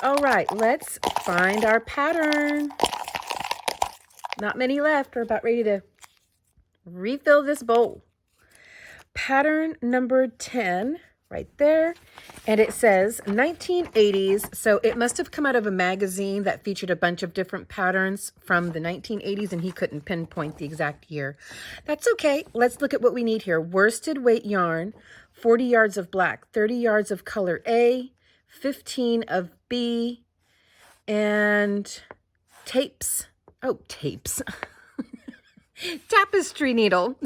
All right, let's find our pattern. Not many left. We're about ready to refill this bowl. Pattern number 10 right there. And it says 1980s. So it must have come out of a magazine that featured a bunch of different patterns from the 1980s, and he couldn't pinpoint the exact year. That's okay. Let's look at what we need here. Worsted weight yarn, 40 yards of black, 30 yards of color A, 15 of B, and tapes. Oh, tapes. Tapestry needle,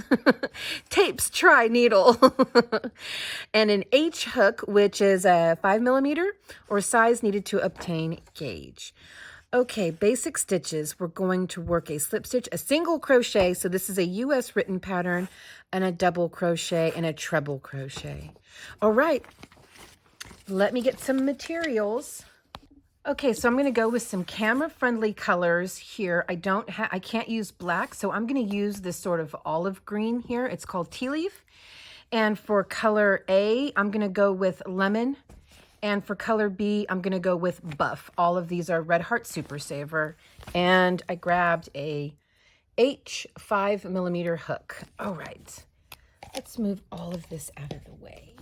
tapes tri needle, and an H hook, which is a 5mm or size needed to obtain gauge. Okay, basic stitches. We're going to work a slip stitch, a single crochet. So this is a US written pattern, and a double crochet and a treble crochet. All right, let me get some materials. Okay, so I'm going to go with some camera-friendly colors here. I can't use black, so I'm going to use this sort of olive green here. It's called Tea Leaf. And for color A, I'm going to go with lemon. And for color B, I'm going to go with buff. All of these are Red Heart Super Saver. And I grabbed a H 5mm hook. All right, let's move all of this out of the way.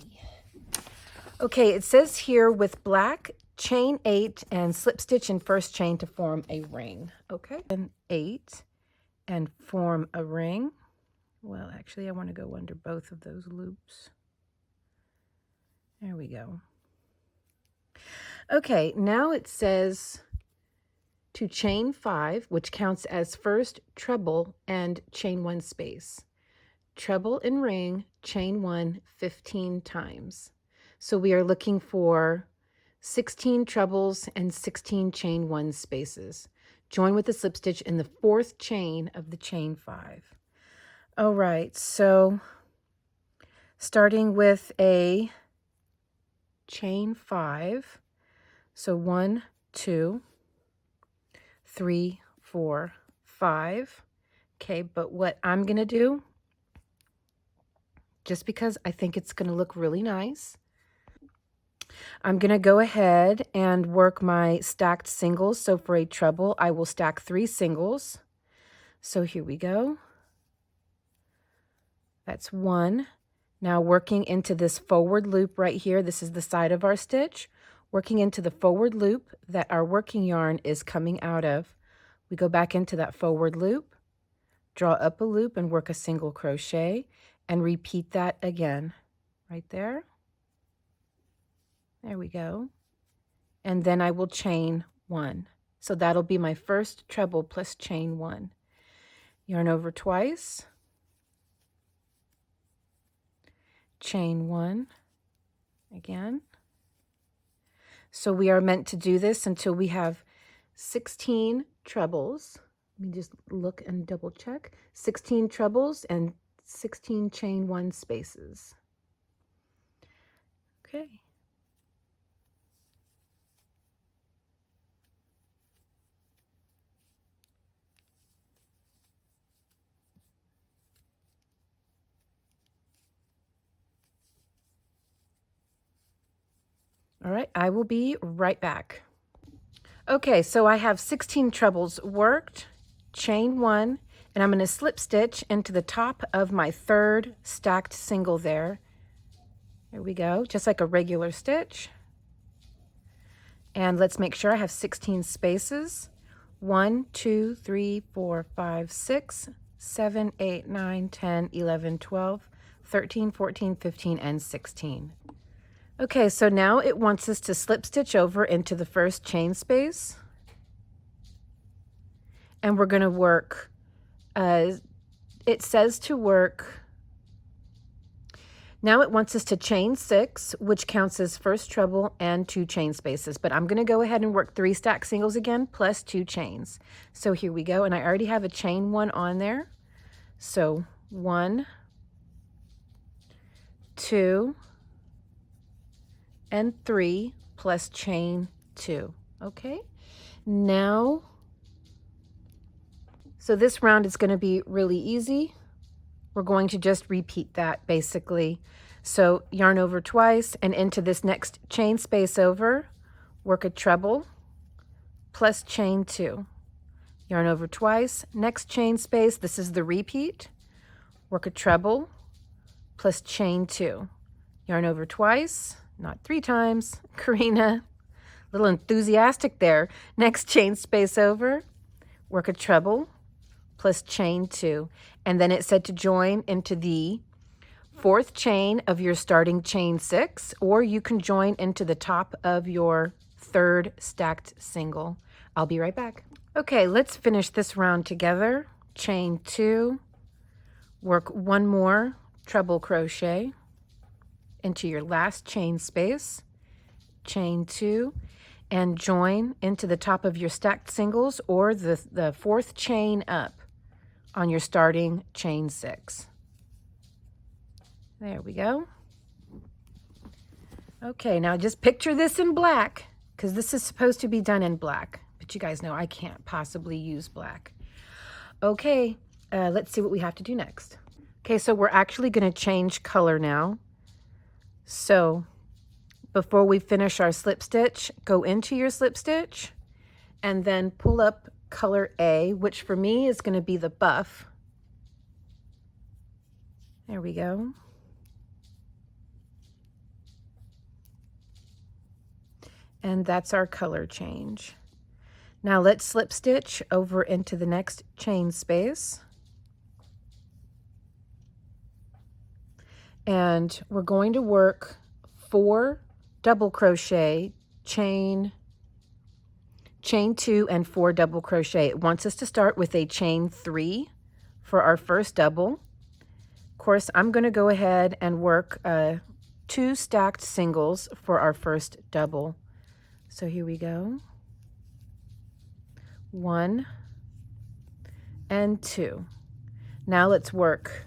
Okay, it says here with black, chain 8 and slip stitch in first chain to form a ring. Okay, and 8 and form a ring. Well, actually, I want to go under both of those loops. There we go. Okay, now it says to chain 5, which counts as first treble and chain 1 space. Treble and ring, chain 1 15 times. So we are looking for 16 trebles and 16 chain 1 spaces. Join with the slip stitch in the 4th chain of the chain 5. All right, so starting with a chain 5. So 1, 2, 3, 4, 5. Okay, but what I'm going to do, just because I think it's going to look really nice, I'm going to go ahead and work my stacked singles. So for a treble, I will stack 3 singles. So here we go. That's 1. Now working into this forward loop right here. This is the side of our stitch. Working into the forward loop that our working yarn is coming out of. We go back into that forward loop, draw up a loop and work a single crochet, and repeat that again right there. There we go. And then I will chain 1. So that'll be my first treble plus chain 1. Yarn over twice. Chain 1 again. So we are meant to do this until we have 16 trebles. Let me just look and double check. 16 trebles and 16 chain 1 spaces. Okay. All right, I will be right back. Okay, so I have 16 trebles worked, chain 1, and I'm going to slip stitch into the top of my 3rd stacked single there. There we go, just like a regular stitch. And let's make sure I have 16 spaces. 1, 2, 3, 4, 5, 6, 7, 8, 9, 10, 11, 12, 13, 14, 15, and 16. Okay, so now it wants us to slip stitch over into the first chain space. And we're going to work, it says to work, now it wants us to chain 6, which counts as first treble and 2 chain spaces. But I'm going to go ahead and work 3 stacked singles again, plus 2 chains. So here we go, and I already have a chain 1 on there. So 1, 2, and 3 plus chain 2. Okay, now, so this round is going to be really easy. We're going to just repeat that basically. So yarn over twice and into this next chain space over. work a treble, plus chain 2. Yarn over twice, next chain space, this is the repeat, work a treble, plus chain 2. Yarn over twice, not 3 times, Karina, a little enthusiastic there. Next chain space over, work a treble, plus chain 2. And then it said to join into the 4th chain of your starting chain 6, or you can join into the top of your 3rd stacked single. I'll be right back. Okay, let's finish this round together. Chain 2, work 1 more treble crochet into your last chain space, chain 2, and join into the top of your stacked singles or the 4th chain up on your starting chain 6. There we go. Okay, now just picture this in black, because this is supposed to be done in black, but you guys know I can't possibly use black. Okay, let's see what we have to do next. Okay, so we're actually going to change color now. So before we finish our slip stitch, go into your slip stitch and then pull up color A, which for me is going to be the buff. There we go. And that's our color change. Now let's slip stitch over into the next chain space. And we're going to work 4 double crochet, chain 2 and 4 double crochet. It wants us to start with a chain 3 for our first double. Of course, I'm going to go ahead and work 2 stacked singles for our first double. So here we go. 1 and 2. Now let's work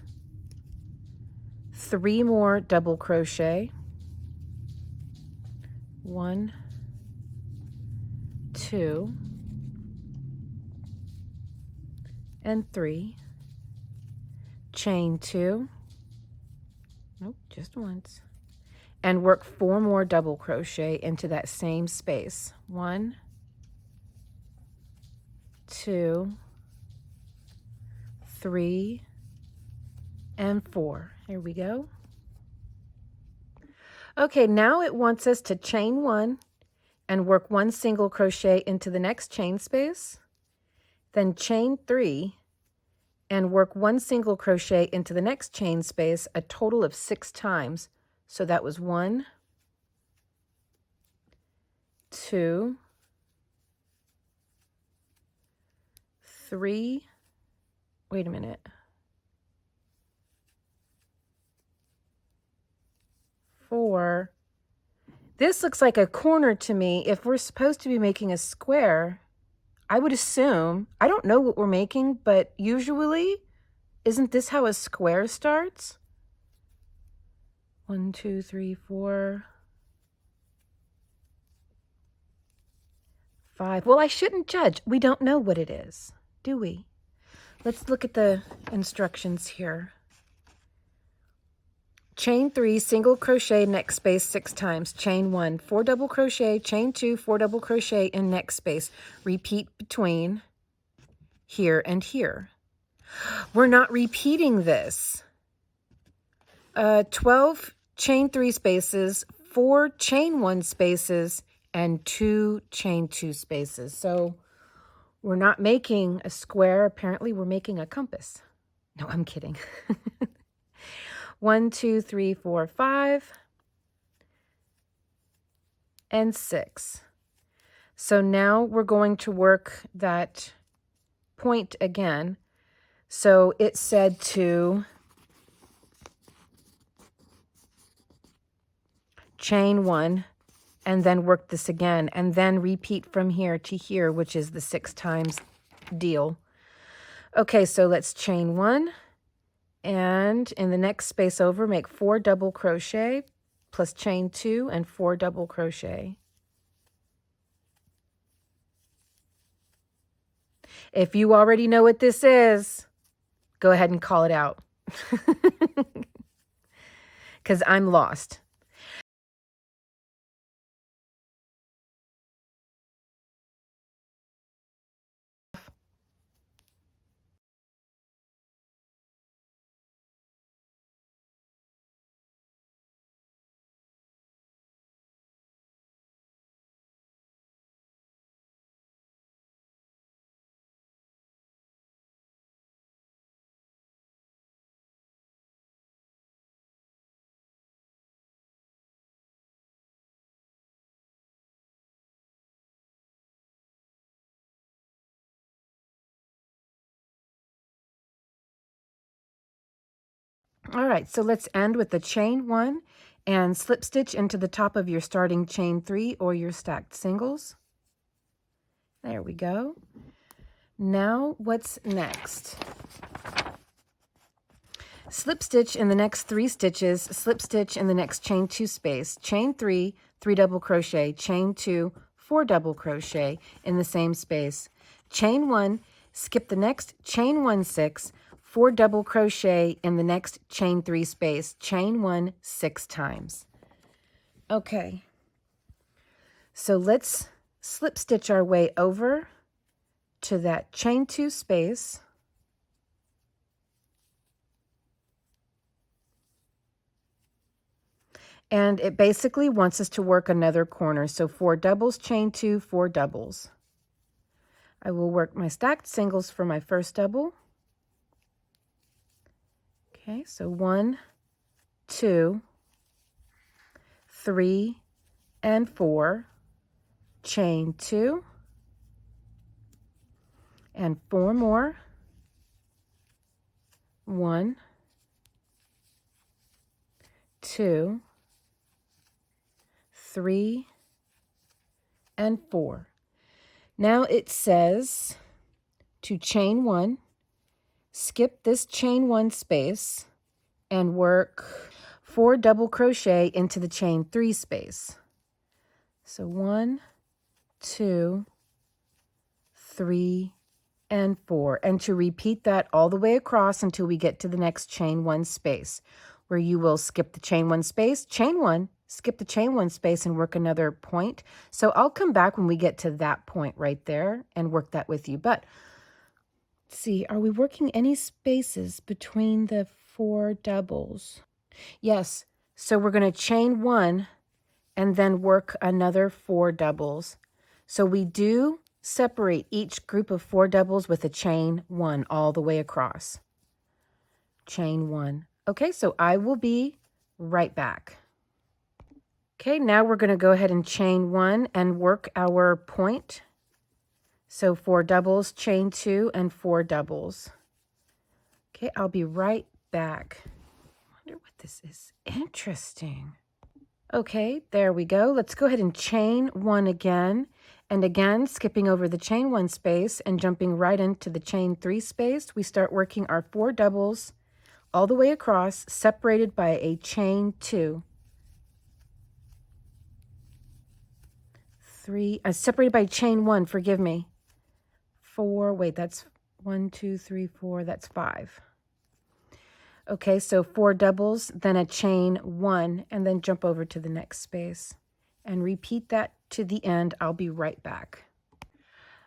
3 more double crochet. 1, 2, and 3. Chain 2. Nope, just once. And work 4 more double crochet into that same space. 1, 2, 3, and 4. Here we go. Okay, now it wants us to chain 1 and work 1 single crochet into the next chain space, then chain 3 and work 1 single crochet into the next chain space a total of 6 times. So that was 1, 2, 3, wait a minute, 4. This looks like a corner to me. If we're supposed to be making a square, I would assume, I don't know what we're making, but usually, isn't this how a square starts? 1, 2, 3, 4, 5. Well, I shouldn't judge. We don't know what it is, do we? Let's look at the instructions here. Chain 3, single crochet, next space 6 times. Chain 1, 4 double crochet, chain 2, 4 double crochet in next space. Repeat between here and here. We're not repeating this. 12 chain 3 spaces, 4 chain 1 spaces, and 2 chain 2 spaces. So we're not making a square. Apparently we're making a compass. No, I'm kidding. 1, 2, 3, 4, 5, and 6. So now we're going to work that point again. So it said to chain 1 and then work this again and then repeat from here to here, which is the 6 times deal. Okay, so let's chain 1. And in the next space over, make 4 double crochet plus chain 2 and 4 double crochet. If you already know what this is, go ahead and call it out because I'm lost. All right, so let's end with the chain 1 and slip stitch into the top of your starting chain 3 or your stacked singles. There we go. Now what's next? Slip stitch in the next 3 stitches, slip stitch in the next chain 2 space, chain 3, 3 double crochet, chain 2, 4 double crochet in the same space, chain 1, skip the next chain 1 6, 4 double crochet in the next chain 3 space, chain 1 6 times. Okay, so let's slip stitch our way over to that chain 2 space. And it basically wants us to work another corner. So 4 doubles, chain 2, 4 doubles. I will work my stacked singles for my first double. Okay, so 1, 2, 3, and 4. Chain 2. And 4 more. 1, 2, 3, and 4. Now it says to chain 1, skip this chain 1 space, and work 4 double crochet into the chain 3 space. So 1, 2, 3, and 4. And to repeat that all the way across until we get to the next chain 1 space, where you will skip the chain 1 space, chain 1, skip the chain 1 space, and work another point. So I'll come back when we get to that point right there and work that with you. But see, are we working any spaces between the 4 doubles? Yes, so we're going to chain 1 and then work another 4 doubles. So we do separate each group of 4 doubles with a chain 1 all the way across. Chain 1. Okay, so I will be right back. Okay, now we're going to go ahead and chain 1 and work our point. So 4 doubles, chain 2, and 4 doubles. Okay, I'll be right back. I wonder what this is. Interesting. Okay, there we go. Let's go ahead and chain 1 again. And again, skipping over the chain 1 space and jumping right into the chain 3 space, we start working our 4 doubles all the way across, separated by a chain 2. 3, separated by chain 1, forgive me. 4, wait, that's 1, 2, 3, 4, that's 5. Okay, so 4 doubles, then a chain 1, and then jump over to the next space. And repeat that to the end. I'll be right back.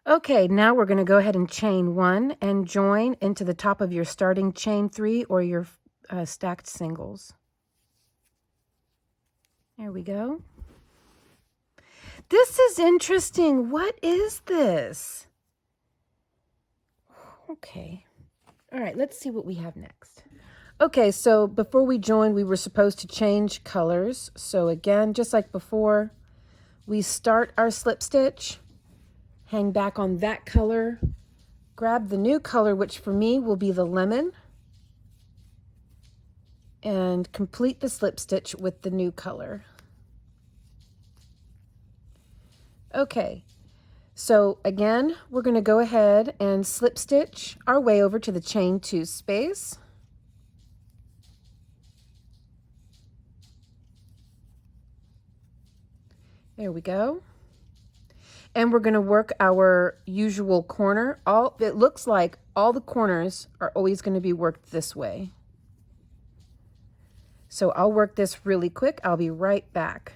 Okay, now we're going to go ahead and chain 1 and join into the top of your starting chain 3 or your stacked singles. There we go. This is interesting. What is this? Okay. All right, let's see what we have next. Okay, so before we joined, we were supposed to change colors. So again, just like before, we start our slip stitch, hang back on that color, grab the new color, which for me will be the lemon, and complete the slip stitch with the new color. Okay, so again, we're going to go ahead and slip stitch our way over to the chain 2 space. There we go. And we're going to work our usual corner. It looks like all the corners are always going to be worked this way. So I'll work this really quick. I'll be right back.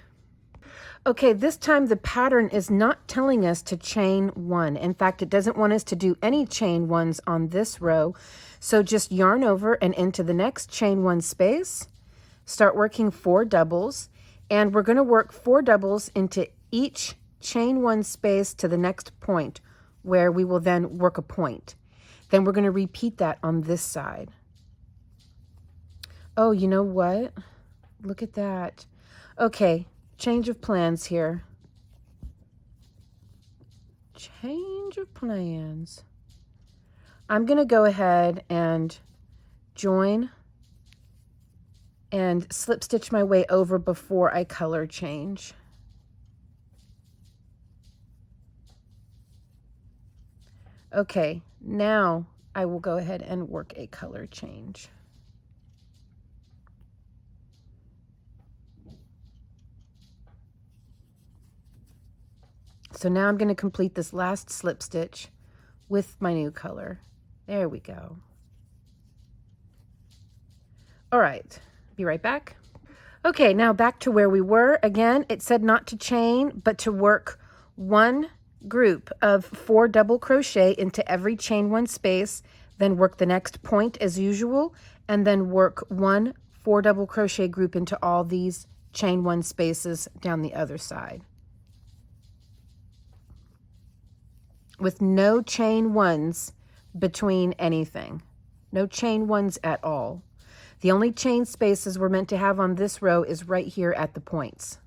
Okay, this time the pattern is not telling us to chain 1. In fact, it doesn't want us to do any chain 1s on this row. So just yarn over and into the next chain 1 space. Start working 4 doubles. And we're going to work 4 doubles into each chain 1 space to the next point, where we will then work a point. Then we're going to repeat that on this side. Oh, you know what? Look at that. Okay, change of plans here. Change of plans. I'm going to go ahead and join and slip stitch my way over before I color change. Okay, now I will go ahead and work a color change. So now I'm going to complete this last slip stitch with my new color. There we go. All right, be right back. Okay, now back to where we were. Again, it said not to chain, but to work one group of 4 double crochet into every chain 1 space, then work the next point as usual, and then work 1 4 double crochet group into all these chain 1 spaces down the other side, with no chain 1s between anything. No chain 1s at all. The only chain spaces we're meant to have on this row is right here at the points.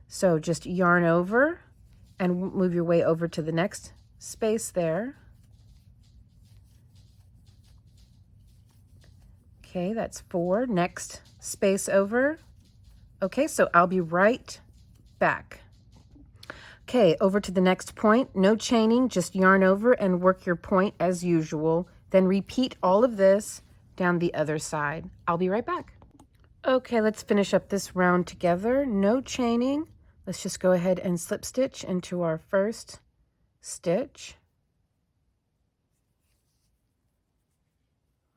So just yarn over and move your way over to the next space there. Okay, that's 4. Next space over. Okay, so I'll be right back. Okay, over to the next point. No chaining, just yarn over and work your point as usual. Then repeat all of this down the other side. I'll be right back. Okay, let's finish up this round together. No chaining. Let's just go ahead and slip stitch into our first stitch.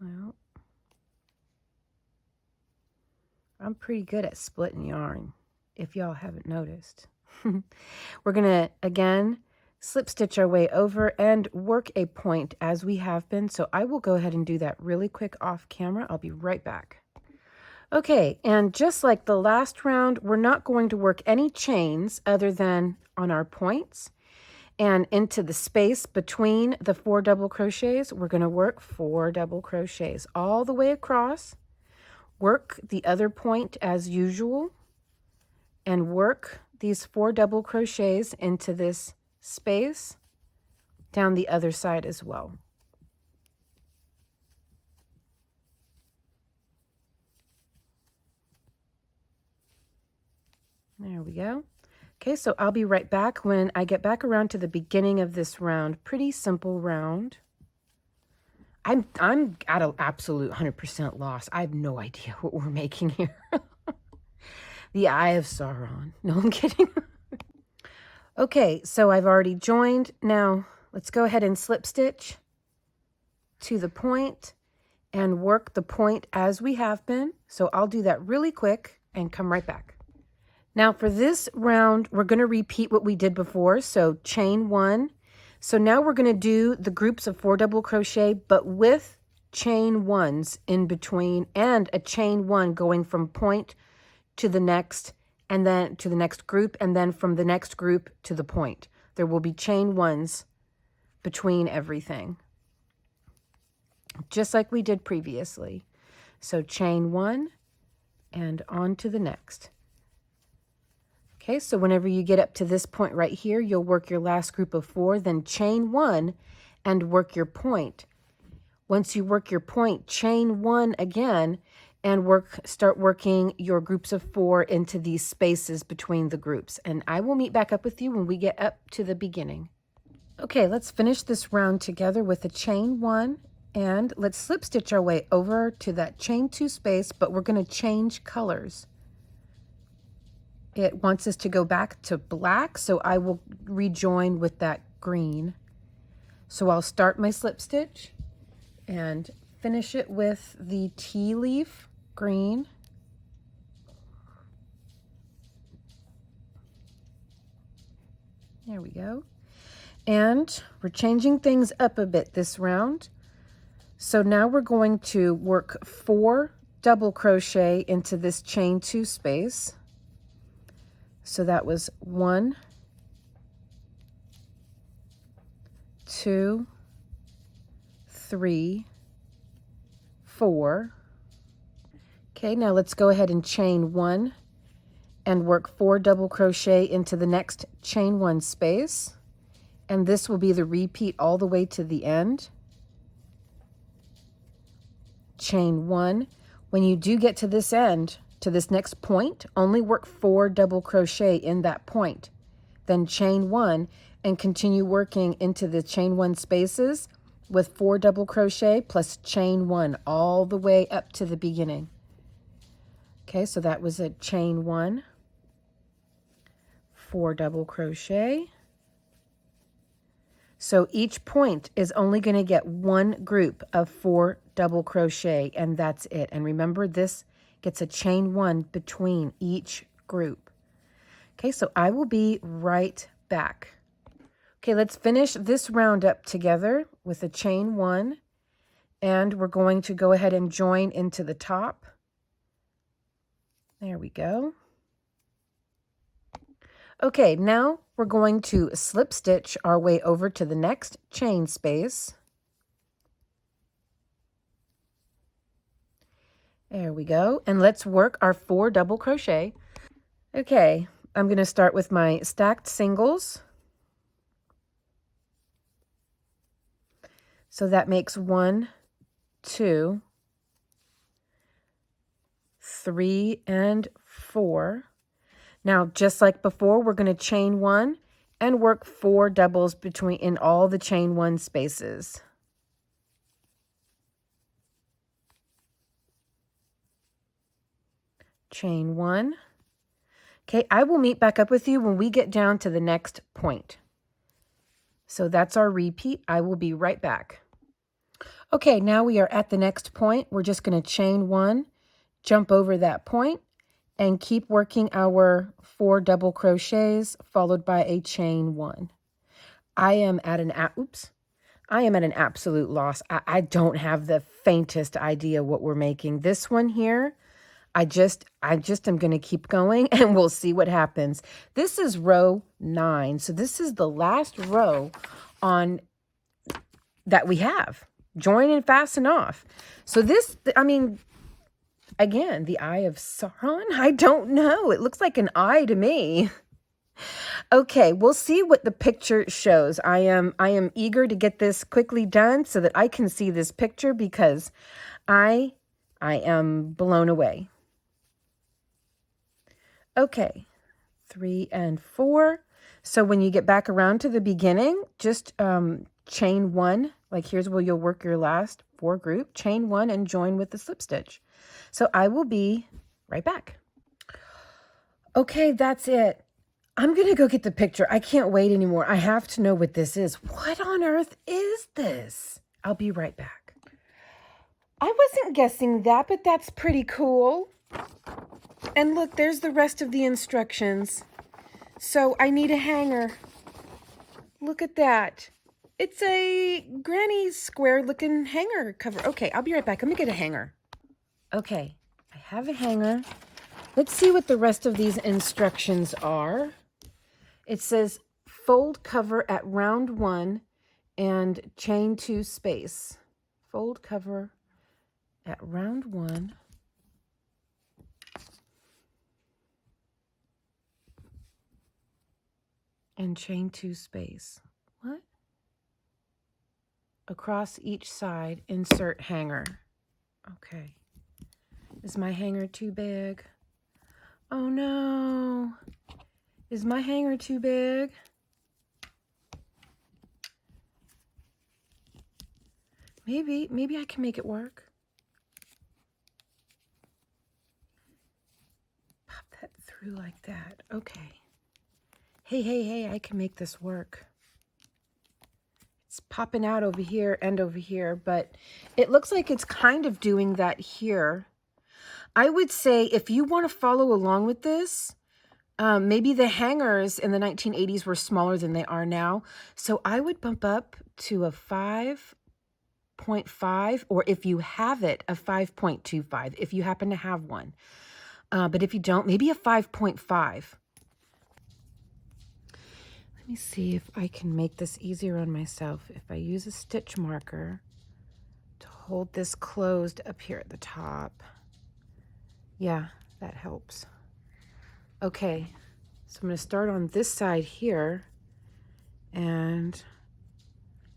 Well, I'm pretty good at splitting yarn, if y'all haven't noticed. We're gonna, again, slip stitch our way over and work a point as we have been. So I will go ahead and do that really quick off camera. I'll be right back. Okay, and just like the last round, we're not going to work any chains other than on our points. And into the space between the 4 double crochets, we're going to work 4 double crochets all the way across. Work the other point as usual and work these 4 double crochets into this space down the other side as well. There we go. Okay, so I'll be right back when I get back around to the beginning of this round. Pretty simple round. I'm at an absolute 100% loss. I have no idea what we're making here. The Eye of Sauron. No, I'm kidding. Okay, so I've already joined. Now let's go ahead and slip stitch to the point and work the point as we have been. So I'll do that really quick and come right back. Now for this round, we're going to repeat what we did before. So chain 1. So now we're going to do the groups of 4 double crochet, but with chain 1s in between and a chain 1 going from point to the next and then to the next group, and then from the next group to the point. There will be chain 1s between everything, just like we did previously. So chain 1 and on to the next. Okay, so whenever you get up to this point right here, you'll work your last group of 4, then chain 1 and work your point. Once you work your point, chain 1 again and start working your groups of 4 into these spaces between the groups. And I will meet back up with you when we get up to the beginning. Okay, let's finish this round together with a chain 1, and let's slip stitch our way over to that chain 2 space, but we're going to change colors. It wants us to go back to black, so I will rejoin with that green. So I'll start my slip stitch and finish it with the tea leaf green. There we go. And we're changing things up a bit this round. So now we're going to work 4 double crochet into this chain 2 space. So that was 1, 2, 3, 4. Okay, now let's go ahead and chain 1 and work 4 double crochet into the next chain 1 space. And this will be the repeat all the way to the end. Chain 1, When you do get to this end, to this next point, only work 4 double crochet in that point. Then chain 1 and continue working into the chain 1 spaces with 4 double crochet plus chain 1 all the way up to the beginning. Okay, so that was a chain 1, 4 double crochet. So each point is only going to get one group of 4 double crochet, and that's it. And remember, this gets a chain 1 between each group. Okay, so I will be right back. Okay, let's finish this round up together with a chain 1, and we're going to go ahead and join into the top. There we go. Okay, now we're going to slip stitch our way over to the next chain space. There we go. And let's work our 4 double crochet. Okay, I'm going to start with my stacked singles. So that makes 1, 2, 3, and 4. Now, just like before, we're going to chain 1 and work 4 doubles in all the chain 1 spaces. Chain 1. Okay, I will meet back up with you when we get down to the next point. So that's our repeat. I will be right back. Okay, now we are at the next point. We're just going to chain 1, jump over that point, and keep working our 4 double crochets followed by a chain 1. I am at an absolute loss. I don't have the faintest idea what we're making. This one here, I just am going to keep going and we'll see what happens. This is row 9. So this is the last row on that we have. Join and fasten off. So this, I mean, again, the eye of Sauron? I don't know. It looks like an eye to me. Okay, we'll see what the picture shows. I am eager to get this quickly done so that I can see this picture because I am blown away. Okay, 3 and 4. So when you get back around to the beginning, just chain 1. Like here's where you'll work your last 4 group. Chain 1 and join with the slip stitch. So I will be right back. Okay, that's it. I'm going to go get the picture. I can't wait anymore. I have to know what this is. What on earth is this? I'll be right back. I wasn't guessing that, but that's pretty cool. And look, there's the rest of the instructions. So I need a hanger. Look at that. It's a granny square looking hanger cover. Okay, I'll be right back. Let me get a hanger. Okay, I have a hanger. Let's see what the rest of these instructions are. It says fold cover at round 1 and chain 2 space. Fold cover at round 1. And chain 2 space. What? Across each side, insert hanger. Okay. Is my hanger too big? Oh no. Is my hanger too big? Maybe I can make it work. Pop that through like that. Okay. Hey, I can make this work. It's popping out over here and over here, but it looks like it's kind of doing that here. I would say if you want to follow along with this, maybe the hangers in the 1980s were smaller than they are now. So I would bump up to a 5.5, or if you have it, a 5.25, if you happen to have one. But if you don't, maybe a 5.5. Let me see if I can make this easier on myself. If I use a stitch marker to hold this closed up here at the top. Yeah, that helps. Okay, so I'm going to start on this side here, and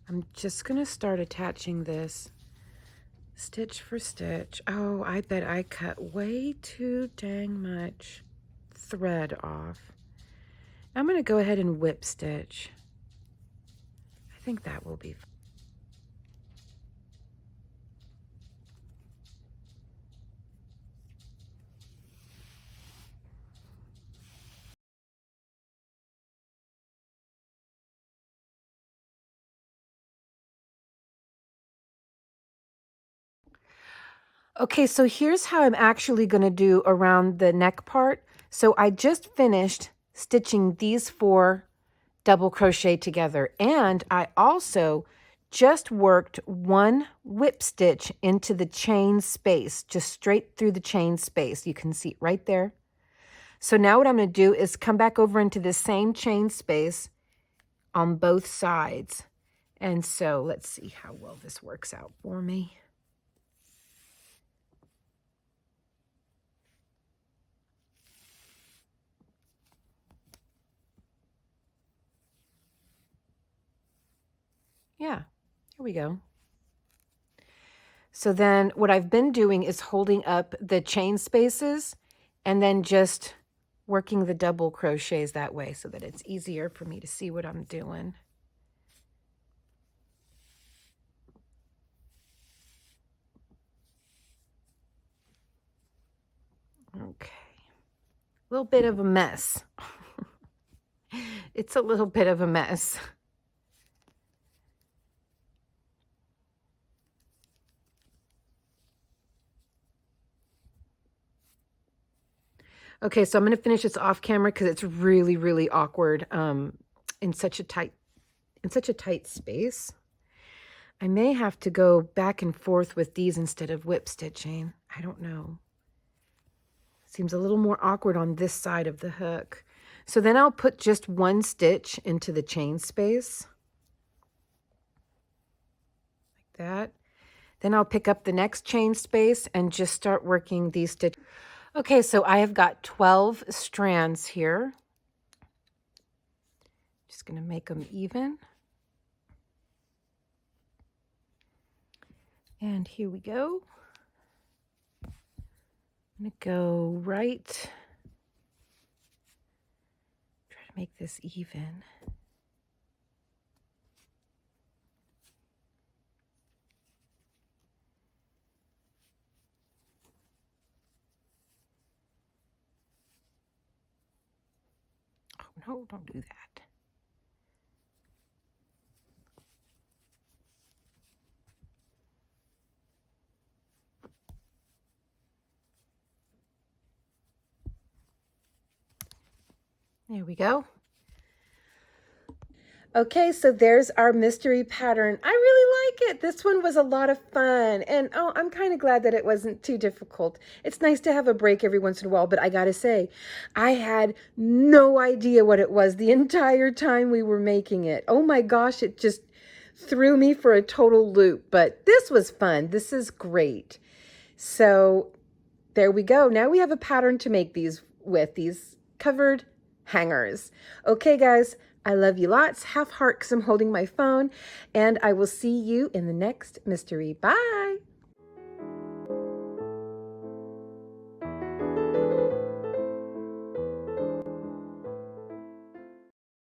I'm just going to start attaching this Stitch for stitch. Oh, I bet I cut way too dang much thread off. I'm going to go ahead and whip stitch. I think that will be fine. Okay, so here's how I'm actually going to do around the neck part. So I just finished stitching these 4 double crochet together, and I also just worked 1 whip stitch into the chain space, just straight through the chain space. You can see it right there. So now what I'm going to do is come back over into the same chain space on both sides. And so let's see how well this works out for me. Yeah, here we go. So then what I've been doing is holding up the chain spaces and then just working the double crochets that way so that it's easier for me to see what I'm doing. Okay. A little bit of a mess. It's a little bit of a mess. Okay, so I'm going to finish this off camera because it's really, really awkward in such a tight space. I may have to go back and forth with these instead of whip stitching. I don't know. Seems a little more awkward on this side of the hook. So then I'll put just 1 stitch into the chain space. Like that. Then I'll pick up the next chain space and just start working these stitches. Okay, so I have got 12 strands here. Just going to make them even. And here we go. I'm going to go right. Try to make this even. Oh, no, don't do that. There we go. Okay, so there's our mystery pattern. I really like it. This one was a lot of fun. And oh, I'm kind of glad that it wasn't too difficult. It's nice to have a break every once in a while, but I gotta say, I had no idea what it was the entire time we were making it. Oh my gosh, it just threw me for a total loop. But this was fun. This is great. So there we go. Now we have a pattern to make these with, these covered hangers. Okay, guys, I love you lots. Half heart because I'm holding my phone, and I will see you in the next mystery. Bye.